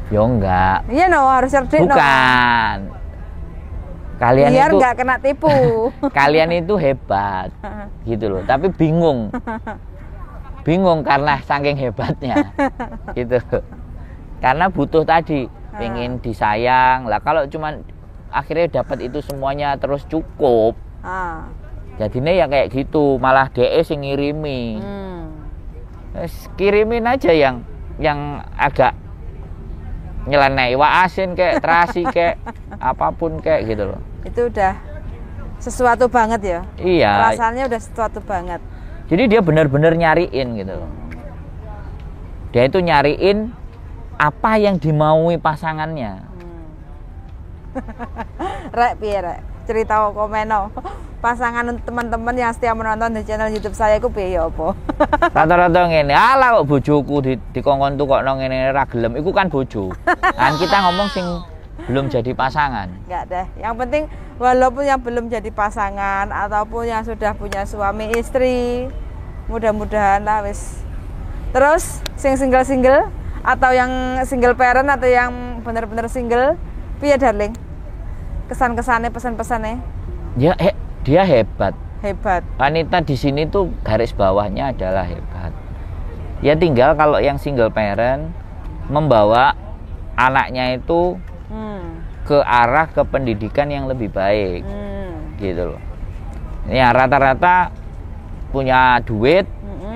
Ya enggak. Iya harus cerdik. Bukan. Kalian biar itu nggak kena tipu. Kalian itu hebat gitu loh, tapi bingung karena saking hebatnya gitu, karena butuh tadi pengen disayang lah. Kalau cuman akhirnya dapat itu semuanya terus cukup, jadinya ya kayak gitu, malah DE sing ngirimi. Kirimin aja yang agak nyeleneh, iwak asin kayak terasi kayak apapun kayak gitu loh. Itu udah sesuatu banget ya. Iya. Rasanya udah sesuatu banget. Jadi dia benar-benar nyariin gitu loh. Dia itu nyariin apa yang dimaui pasangannya. Rek piye rek? Cerita komeno. Pasangan teman-teman yang setia menonton di channel YouTube saya iku piye ya apa? Rata-rata ngene, alah kok bojoku dikongkon tukokno ngene ra gelem, iku kan bojo. Kan kita ngomong sing belum jadi pasangan. Enggak deh. Yang penting walaupun yang belum jadi pasangan ataupun yang sudah punya suami istri, mudah-mudahan lah wis. Terus sing single-single atau yang single parent atau yang benar-benar single, piye darling? Kesan-kesannya, pesan-pesannya? Ya, dia hebat. Hebat. Wanita di sini tuh garis bawahnya adalah hebat. Ya tinggal kalau yang single parent membawa anaknya itu ke arah ke pendidikan yang lebih baik, gitu loh. Ya rata-rata punya duit,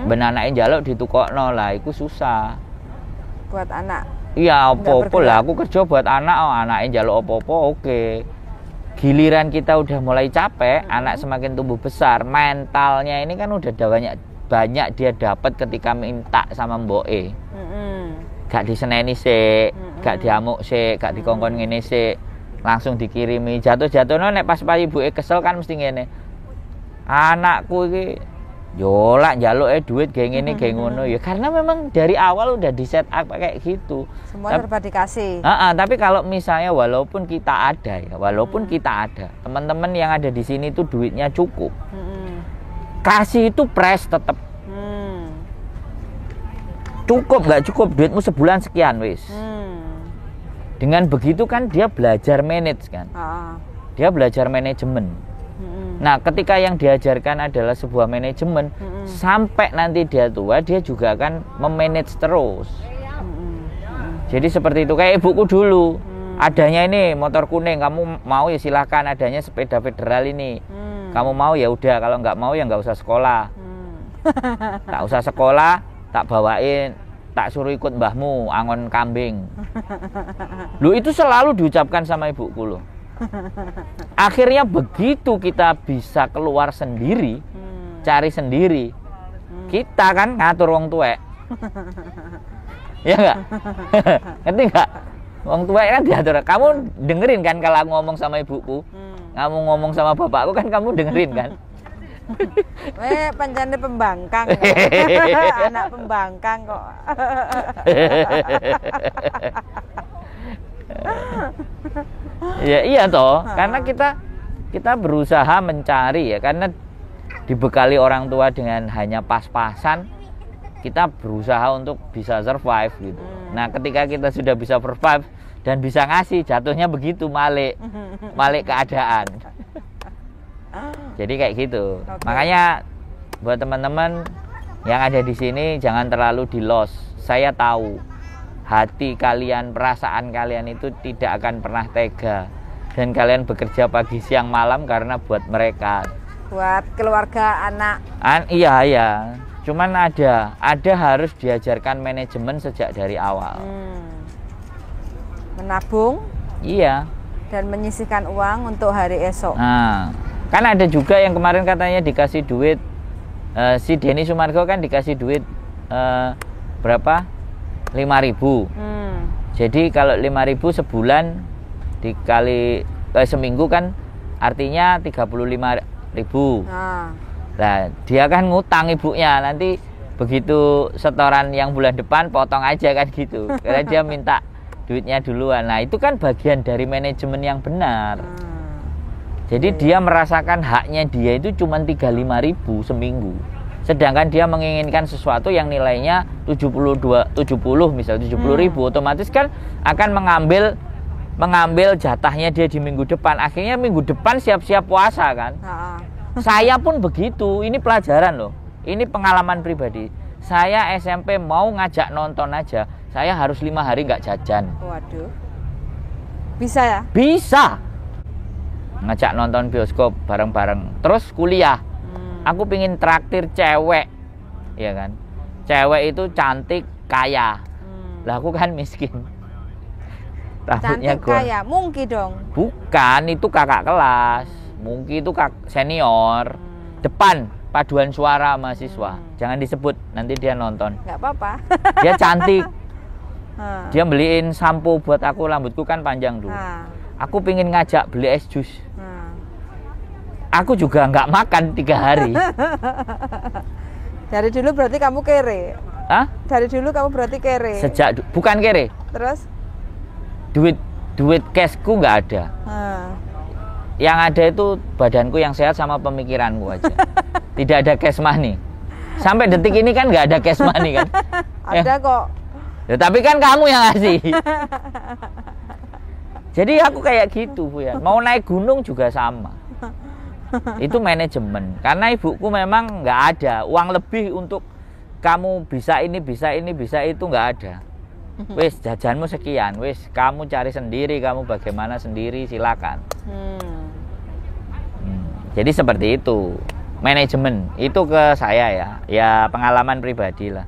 ben anake njaluk ditukokno lah, iku susah. Buat anak. Iya, apa-apa lah aku kerja buat anak, anake njaluk apa-apa oke. Giliran kita udah mulai capek, anak semakin tumbuh besar, mentalnya ini kan udah banyak dia dapat ketika minta sama mboke. Gak diseneni sik, gak diamuk sik, gak dikongkon ngene sik, langsung dikirimi. Jatuh-jatuhno nek pas ibuke kesel kan mesti ngene. Anakku iki yo lak njaluke duit kayak ngene kayak ngono ya, karena memang dari awal udah di set up kayak gitu. Semua serba dikasih. Tapi kalau misalnya walaupun kita ada teman-teman yang ada di sini tuh duitnya cukup, kasih itu press tetap. Cukup nggak cukup duitmu sebulan sekian wis. Dengan begitu kan dia belajar manage kan. Dia belajar manajemen. Nah, ketika yang diajarkan adalah sebuah manajemen, sampai nanti dia tua dia juga akan memanage terus. Jadi seperti itu, kayak ibuku dulu. Adanya ini motor kuning, kamu mau ya silahkan, adanya sepeda federal ini. Kamu mau ya udah, kalau nggak mau ya nggak usah sekolah. Tak usah sekolah, tak bawain, tak suruh ikut mbahmu angon kambing. Lu itu selalu diucapkan sama ibuku loh. Akhirnya begitu kita bisa keluar sendiri, cari sendiri, kita kan ngatur wong tuwek. Ya enggak? Ngerti enggak? Wong tuwek kan diatur. Kamu dengerin kan kalau aku ngomong sama ibuku? Kamu ngomong sama bapakku kan kamu dengerin kan? Pancene pembangkang. Anak pembangkang kok. Ya iya toh, karena kita berusaha mencari ya, karena dibekali orang tua dengan hanya pas-pasan, kita berusaha untuk bisa survive gitu. Nah, ketika kita sudah bisa survive dan bisa ngasih, jatuhnya begitu malik keadaan. Jadi kayak gitu. Okay. Makanya buat teman-teman yang ada di sini jangan terlalu di loss. Saya tahu hati kalian, perasaan kalian itu tidak akan pernah tega, dan kalian bekerja pagi siang malam karena buat mereka, buat keluarga anak. Iya. Cuman ada harus diajarkan manajemen sejak dari awal. Menabung. Iya. Dan menyisihkan uang untuk hari esok. Nah, kan ada juga yang kemarin katanya dikasih duit, si Denny Sumargo kan dikasih duit berapa? 5.000. Jadi kalau 5.000 sebulan dikali seminggu kan artinya 35.000. Nah, dia kan ngutang ibunya, nanti begitu setoran yang bulan depan potong aja kan gitu. Karena dia minta duitnya duluan. Nah, itu kan bagian dari manajemen yang benar. Jadi dia merasakan haknya dia itu cuma 35.000 seminggu. Sedangkan dia menginginkan sesuatu yang nilainya 70 misal 70.000, otomatis kan akan mengambil jatahnya dia di minggu depan. Akhirnya minggu depan siap-siap puasa kan. Saya pun begitu. Ini pelajaran loh. Ini pengalaman pribadi. Saya SMP mau ngajak nonton aja, saya harus 5 hari nggak jajan. Waduh. Bisa ya? Bisa. Ngajak nonton bioskop bareng-bareng. Terus kuliah. Aku pingin traktir cewek, ya kan? Cewek itu cantik, kaya. Lah aku kan miskin. Cantik kaya, Mungki dong. Bukan, itu kakak kelas. Mungki itu senior. Depan paduan suara mahasiswa. Jangan disebut, nanti dia nonton. Nggak apa-apa. Dia cantik. Dia beliin sampo buat aku, rambutku kan panjang dulu. Aku pingin ngajak beli es jus. Aku juga nggak makan 3 hari. Dari dulu berarti kamu kere? Hah? Dari dulu kamu berarti kere? Bukan kere. Terus? Duit cashku nggak ada. Yang ada itu badanku yang sehat sama pemikiranku aja. Tidak ada cash money. Sampai detik ini kan nggak ada cash money kan? Ada kok. Ya, tapi kan kamu yang ngasih. Jadi aku kayak gitu, Bu ya. Mau naik gunung juga sama. Itu manajemen. Karena ibuku memang nggak ada uang lebih untuk kamu bisa ini, bisa itu nggak ada. Wis jajanmu sekian, wis kamu cari sendiri, kamu bagaimana sendiri silakan. Jadi seperti itu manajemen. Itu ke saya ya pengalaman pribadi lah.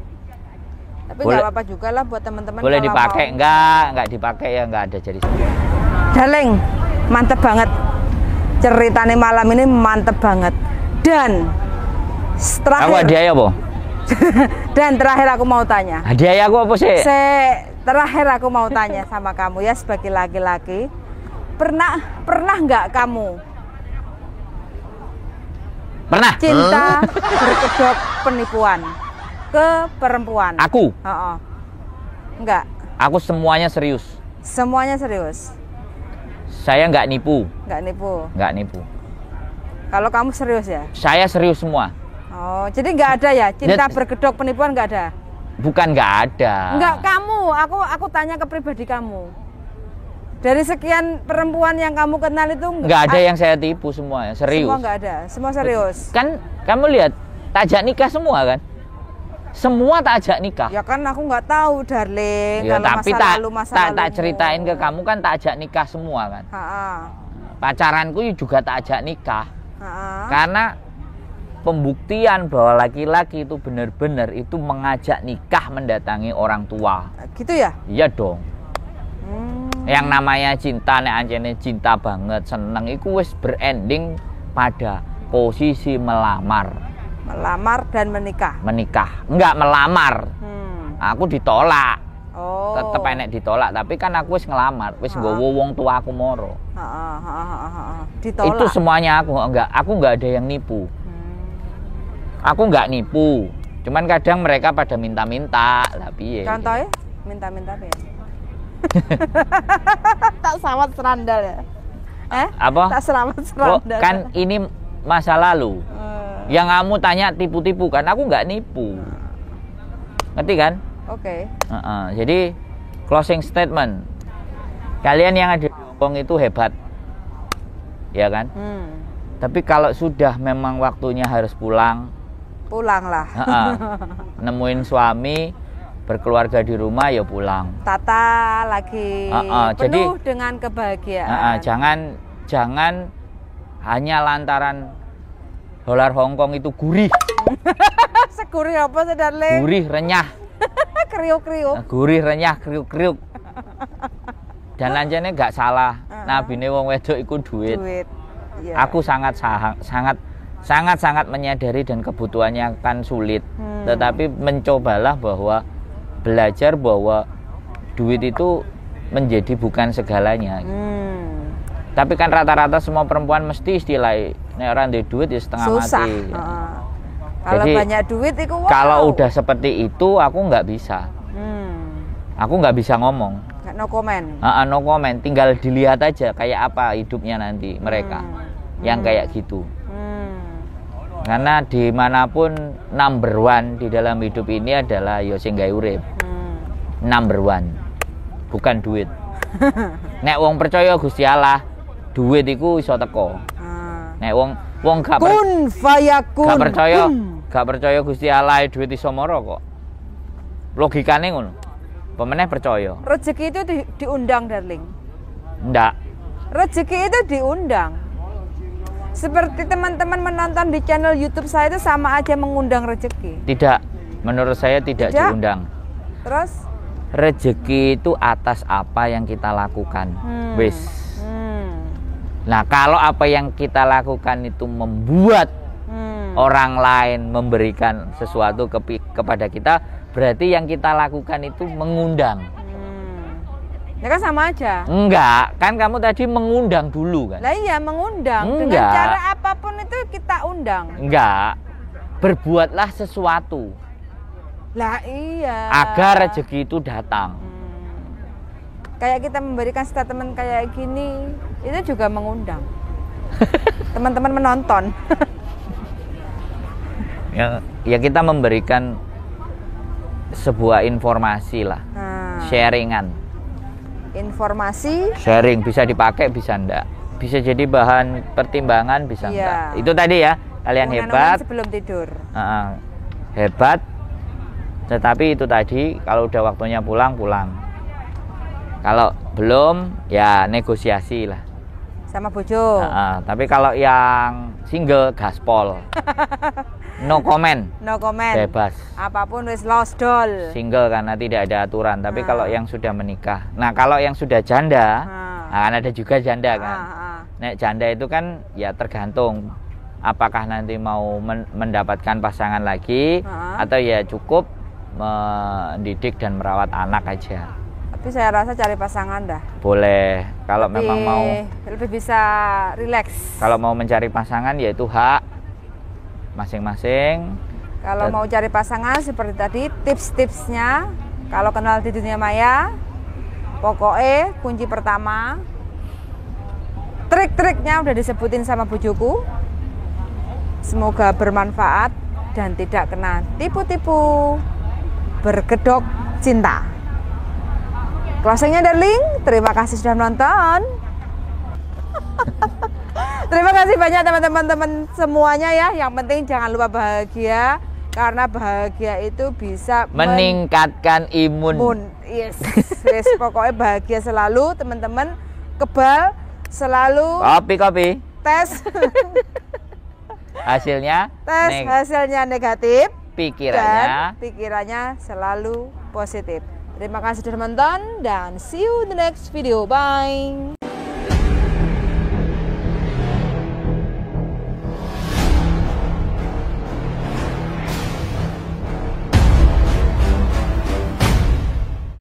Tapi nggak apa-apa juga lah buat teman-teman. Boleh dipakai, enggak dipakai ya nggak ada jadi. Darling, mantep banget. Ceritanya malam ini mantep banget. Dan terakhir. Aku hadiah apa? Dan terakhir aku mau tanya. Hadiah aku apa sih? Terakhir aku mau tanya sama kamu ya sebagai laki-laki. Pernah nggak kamu? Pernah. Cinta berkedok penipuan ke perempuan. Aku? Enggak. Aku semuanya serius. Semuanya serius. Saya nggak nipu. Nggak nipu. Kalau kamu serius ya? Saya serius semua. Oh, jadi nggak ada ya cinta berkedok penipuan, nggak ada? Bukan nggak ada. Nggak kamu. Aku tanya ke pribadi kamu. Dari sekian perempuan yang kamu kenal itu nggak ada yang saya tipu, semuanya serius. Semua nggak ada. Semua serius. Kan kamu lihat tak ajak nikah semua kan? Semua tak ajak nikah. Ya kan aku nggak tahu, darling. Ya, kalau tapi tak ceritain ke kamu kan tak ajak nikah semua kan. Pacaranku juga tak ajak nikah. Karena pembuktian bahwa laki-laki itu benar-benar itu mengajak nikah mendatangi orang tua. Gitu ya? Iya dong. Yang namanya cinta, nek ancene cinta banget, seneng, iku wis berending pada posisi melamar. Melamar dan menikah. Menikah, enggak melamar. Aku ditolak. Oh. Tetep enek ditolak, tapi kan aku wis ngelamar, wis nggawa wong tua aku moro. Ditolak. Itu semuanya aku enggak ada yang nipu. Aku enggak nipu. Cuman kadang mereka pada minta-minta, lah piye. Contohnya minta-minta apa ya? Tak sawat serandal ya? Apa? Tak selamat serandal. Kan ini masa lalu. Yang kamu tanya tipu-tipu kan, aku nggak nipu. Ngerti kan? Oke. Jadi closing statement. Kalian yang ada di Hongkong itu hebat. Ya kan? Tapi kalau sudah memang waktunya harus pulang, pulanglah. Nemuin suami, berkeluarga di rumah ya pulang. Tata lagi penuh jadi, dengan kebahagiaan. Jangan hanya lantaran dolar Hongkong itu gurih. Segurih apa sih, Darling? Gurih, renyah. Kriuk-kriuk. Gurih, renyah, kriuk-kriuk. Dan lancene gak salah. Nabine wong wedok iku duit. Yeah. Aku sangat menyadari dan kebutuhannya akan sulit. Tetapi mencobalah bahwa belajar bahwa duit itu menjadi bukan segalanya. Tapi kan rata-rata semua perempuan mesti istilahnya nek ora ndek duit ya setengah susah. Mati. Kalau jadi, banyak duit itu wow. Kalau udah seperti itu aku nggak bisa. Aku nggak bisa ngomong. No comment. No comment. Tinggal dilihat aja kayak apa hidupnya nanti mereka yang kayak gitu. Karena dimanapun number one di dalam hidup ini adalah yo sing gawe urip. Number one, bukan duit. Nek wong percaya Gusti Allah, duit iku iso teko. Nek wong gak kun fayakun. Gak percaya Gusti Allah duit iso moro kok. Logikane ngono. Pemeneh percaya. Rezeki itu diundang, Darling. Ndak. Rezeki itu diundang. Seperti teman-teman menonton di channel YouTube saya itu sama aja mengundang rezeki. Tidak. Menurut saya tidak diundang. Terus? Rezeki itu atas apa yang kita lakukan. Wis. Nah, kalau apa yang kita lakukan itu membuat orang lain memberikan sesuatu kepada kita, berarti yang kita lakukan itu mengundang. Ya kan sama aja. Enggak, kan kamu tadi mengundang dulu kan? Lah iya, mengundang. Enggak. Dengan cara apapun itu kita undang. Enggak. Berbuatlah sesuatu. Lah iya. Agar rezeki itu datang. Kayak kita memberikan statement kayak gini, itu juga mengundang. Teman-teman menonton. Ya kita memberikan sebuah informasi lah. Sharingan. Informasi. Sharing bisa dipakai, bisa enggak. Bisa jadi bahan pertimbangan, bisa enggak. Itu tadi ya, kalian hebat. Sebelum tidur. Hebat. Tetapi itu tadi, kalau udah waktunya pulang. Kalau belum, ya negosiasi lah. Sama bojo. Tapi kalau yang single, gaspol. No comment. No comment. Bebas. Apapun wis lost doll. Single karena tidak ada aturan. Tapi kalau yang sudah menikah. Nah, kalau yang sudah janda, kan ada juga janda kan. Nek janda itu kan ya tergantung apakah nanti mau mendapatkan pasangan lagi atau ya cukup mendidik dan merawat anak aja. Tapi saya rasa cari pasangan dah. Boleh. Kalau memang mau lebih bisa rileks. Kalau mau mencari pasangan ya itu hak masing-masing. Kalau mau cari pasangan seperti tadi tips-tipsnya, kalau kenal di dunia maya, pokoknya kunci pertama, trik-triknya udah disebutin sama bujuku. Semoga bermanfaat dan tidak kena tipu-tipu berkedok cinta. Closingnya, Darling, terima kasih sudah menonton. Terima kasih banyak teman-teman semuanya ya. Yang penting jangan lupa bahagia, karena bahagia itu bisa meningkatkan imun. Yes. Pokoknya bahagia selalu teman-teman. Kebal selalu. Kopi. Tes. Hasilnya hasilnya negatif. Pikirannya selalu positif. Terima kasih sudah menonton dan see you in the next video. Bye.